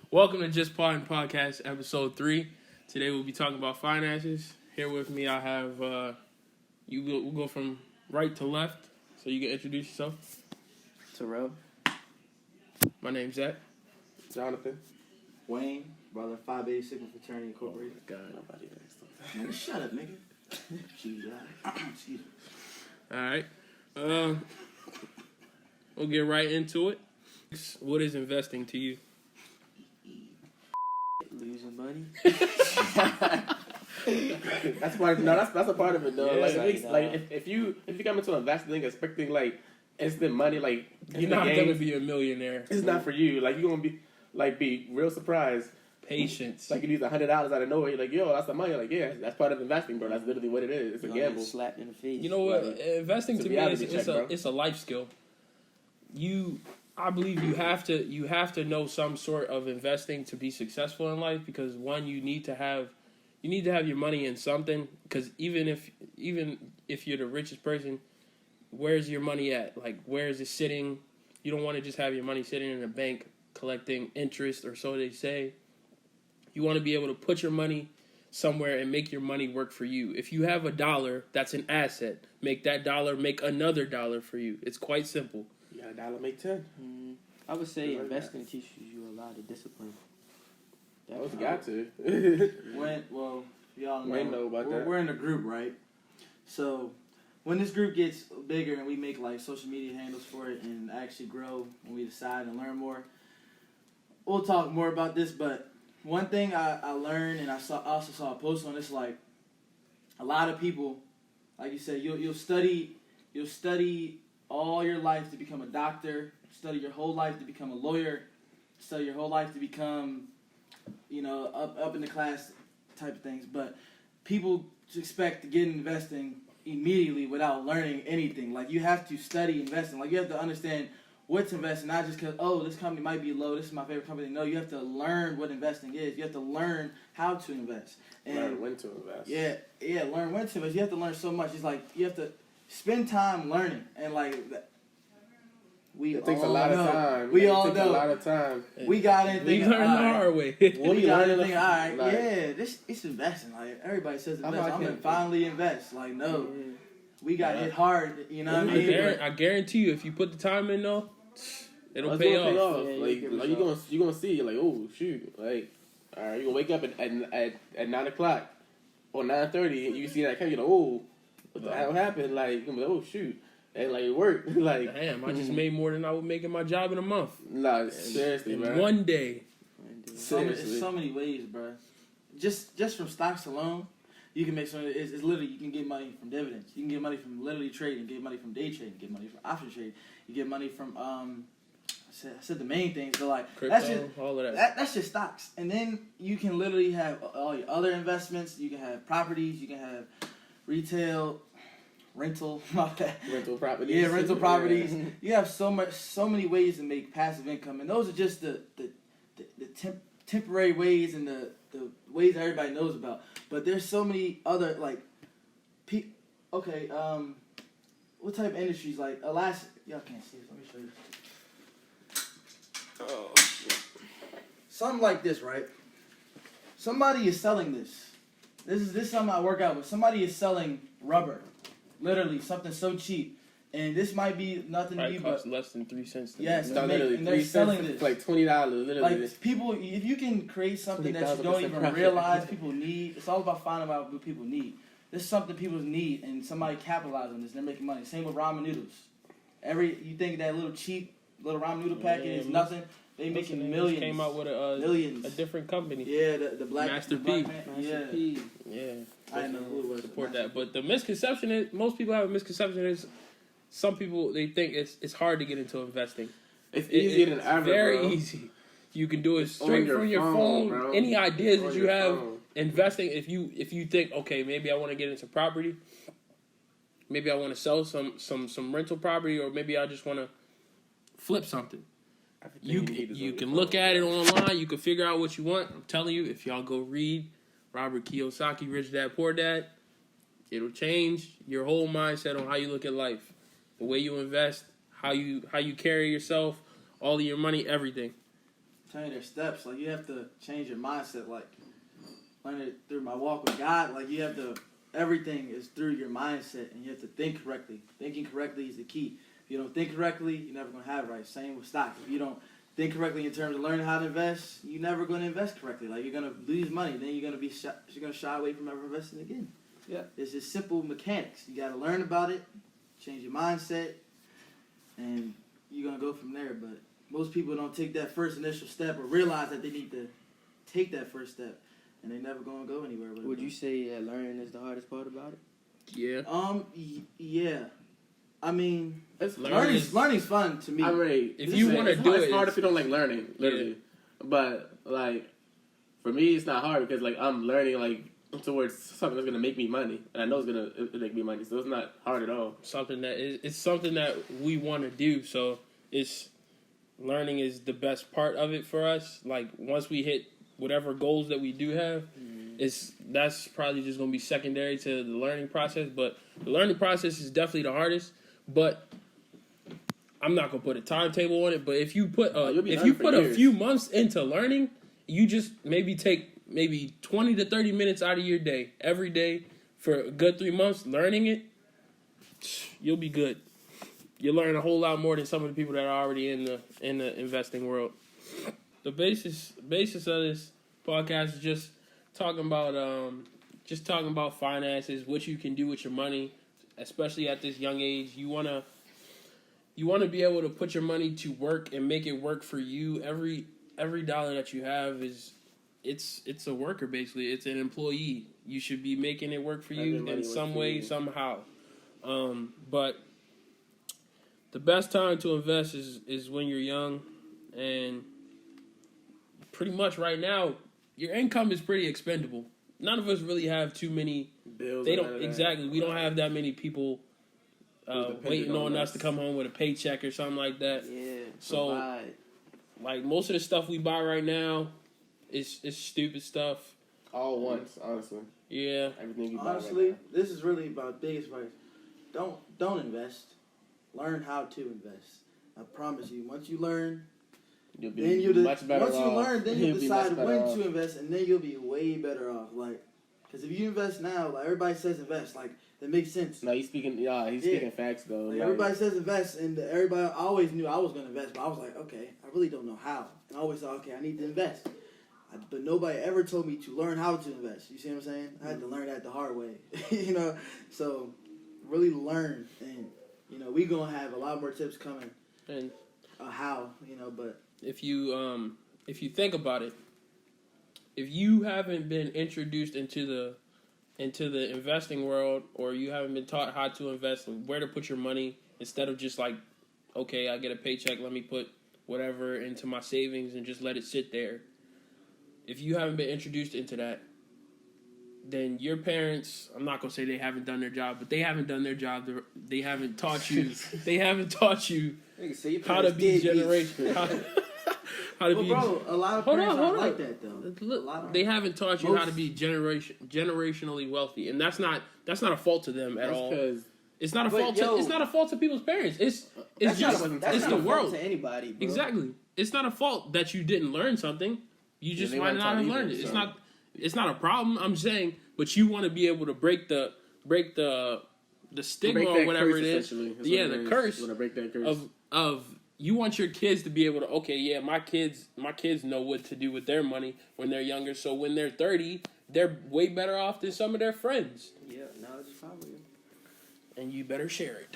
Welcome to Just Pod and Podcast, episode 3. Today we'll be talking about finances. Here with me, I have we'll go from right to left, so you can introduce yourself. Terrell. My name's Zach. Jonathan. Wayne, brother, 5A Sigma Fraternity Incorporated. Oh God, nobody asked Man, shut up, nigga. Jesus. Excuse me. All right, we'll get right into it. What is investing to you? Losing money. That's part. No, that's a part of it though. Yeah, if you come into investing expecting like instant money, like You're not gonna be a millionaire. it's not for you. Like you're gonna be real surprised. Patience. Like you need $100 out of nowhere. You're like, yo, that's the money. Like, yeah, that's part of investing, bro. That's literally what it is. It's a gamble. Slapped in the face. You know what? Like, Investing it's to a me reality is check, it's a life skill. I believe you have to know some sort of investing to be successful in life, because one, you need to have your money in something, because even if you're the richest person, where's your money at? Like, where is it sitting? You don't want to just have your money sitting in a bank collecting interest, or so they say. You want to be able to put your money somewhere and make your money work for you. If you have $1, that's an asset. Make that dollar make another $1 for you. It's quite simple. You got $1, make 10. I would say Like investing teaches you a lot of discipline. That got to. Y'all Wayne know about that. We're in a group, right? So when this group gets bigger and we make like social media handles for it and actually grow, when we decide and learn more, we'll talk more about this. But one thing I learned, and I also saw a post on this, like a lot of people, like you said, you'll study all your life to become a doctor, study your whole life to become a lawyer, study your whole life to become, up in the class type of things. But people expect to get investing immediately without learning anything. Like, you have to study investing. Like, you have to understand what to invest in, not just because, this company might be low, this is my favorite company. No, you have to learn what investing is. You have to learn how to invest. And Learn when to invest. Yeah, learn when to invest. You have to learn so much. It's like you have to spend time learning. And like, It takes a lot of time. We all It takes know. a lot of time. We got in We thinking, learned the hard way. We got in thinking, all right, Like, it's investing. Like, everybody says I'm invest. not I'm going to kidding. finally invest. Like, no. We got hit hard, you know what I mean? I guarantee you, if you put the time in, though, it'll It's pay gonna pay off. off. Yeah, Like you're gonna see, like, oh shoot, like, all right, you gonna wake up at 9 o'clock or 9:30, and you see that account, you're like, oh, what the hell happened? Like, you're gonna be like, oh shoot, and like it worked. Like, Damn, I just made more than I would make in my job in a month. nah, seriously, In man. one day. Seriously. So many ways, bro. Just from stocks alone, you can make something. It's literally, you can get money from dividends. You can get money from literally trading. Get money from day trading. Get money from option trading. You get money from I said the main things, but like Crypto, that's just all of that. that's just stocks. And then you can literally have all your other investments. You can have properties. You can have retail, rental. Rental properties. Yeah, rental properties. Yeah. You have so many ways to make passive income, and those are just the temporary ways and the ways that everybody knows about. But there's so many other what type of industries, like elastic? Y'all can't see this. Let me show you. Oh, Something like this, right? Somebody is selling this. This is something I work out with. Somebody is selling rubber, literally something so cheap, and this might be nothing to Probably you, costs but less than 3 cents. To Yes, make. it's not literally and they're 3 selling cents, this. like $20. Literally, like people, if you can create something that you don't 20,000% even profit. realize people need, it's all about finding out what people need. This is something people need, and somebody capitalized on this. They're making money. Same with ramen noodles. You think that little cheap little ramen noodle packet is nothing? They making millions. Came out with millions. a different company. Yeah, the black Master the black P. man. Master Yeah, P. Yeah. I didn't know who it was. Support that. But the misconception is, most people have a misconception is, some people, they think it's hard to get into investing. it's easier than ever, very bro. easy. You can do it It's straight on your from your phone, phone. bro. Any ideas On that you your have phone. investing, if you think, okay, maybe I want to get into property, maybe I want to sell some rental property, or maybe I just want to flip something. You can look at it online. You can figure out what you want. I'm telling you, if y'all go read Robert Kiyosaki, Rich Dad Poor Dad, it'll change your whole mindset on how you look at life, the way you invest, how you carry yourself, all of your money, everything. telling you their steps. Like, you have to change your mindset. Like, learn it through my walk with God. Like, you have to, everything is through your mindset, and you have to think correctly. Thinking correctly is the key. If you don't think correctly, you're never going to have it right. Same with stocks. If you don't think correctly in terms of learning how to invest, you're never going to invest correctly. Like, you're going to lose money. Then you're going to shy away from ever investing again. Yeah. It's just simple mechanics. You got to learn about it, change your mindset, and you're going to go from there. But most people don't take that first initial step or realize that they need to take that first step, and they never going to go anywhere with it. Would you say that learning is the hardest part about it? Yeah. Yeah. I mean, Learning learning's fun to me. I'm ready. If you want to do it, it's hard if you don't like learning, literally. Yeah. But like, for me, it's not hard because like I'm learning like towards something that's gonna make me money, and I know it's gonna make me money, so it's not hard at all. It's something that we want to do. So it's learning is the best part of it for us. Like once we hit whatever goals that we do have, that's probably just gonna be secondary to the learning process. But the learning process is definitely the hardest. But I'm not gonna put a timetable on it. But if you put a few months into learning, you just take 20 to 30 minutes out of your day every day for a good 3 months learning it, you'll be good. You'll learn a whole lot more than some of the people that are already in the investing world. The basis of this podcast is just talking about finances, what you can do with your money, especially at this young age. You wanna be able to put your money to work and make it work for you. Every dollar that you have it's a worker, basically. It's an employee. You should be making it work for you in some way, somehow. But the best time to invest is when you're young, and pretty much right now, your income is pretty expendable. None of us really have too many Bills. We don't have that many people waiting on us to come home with a paycheck or something like that. Yeah. So, like most of the stuff we buy right now, it's stupid stuff. All once, honestly. Yeah. Everything you buy. Honestly, this is really about biggest advice. Don't invest. Learn how to invest. I promise you. Once you learn, you'll be much better off. Once you learn, then you'll decide when to invest, and then you'll be way better off. Like, because if you invest now, like everybody says invest, like that makes sense. No, he's speaking facts though. Like, everybody says invest, and I always knew I was gonna invest, but I was like, okay, I really don't know how, and I always thought, okay, I need to invest. But nobody ever told me to learn how to invest. You see what I'm saying? I had to learn that the hard way. So really learn, and we gonna have a lot more tips coming. And how, but if you think about it, if you haven't been introduced into the investing world, or you haven't been taught how to invest and where to put your money, instead of just like, okay, I get a paycheck, let me put whatever into my savings and just let it sit there. If you haven't been introduced into that, then your parents, I'm not going to say they haven't done their job, but they haven't done their job. They haven't taught you. They haven't taught you how to be generational. How to be. Bro, a lot of parents aren't like that though. Look, they haven't taught you how to be generationally wealthy, and that's not a fault to them at all. It's not a fault. It's not a fault to people's parents. It's the world to anybody. Bro. Exactly. It's not a fault that you didn't learn something. You just might not have learned it. So. It's not a problem. I'm saying, but you want to be able to break the stigma or whatever it is. Yeah, the curse. You want to break that curse of you want your kids to be able to. Okay, yeah, my kids know what to do with their money when they're younger. So when they're 30, they're way better off than some of their friends. Yeah, knowledge is power. And you better share it.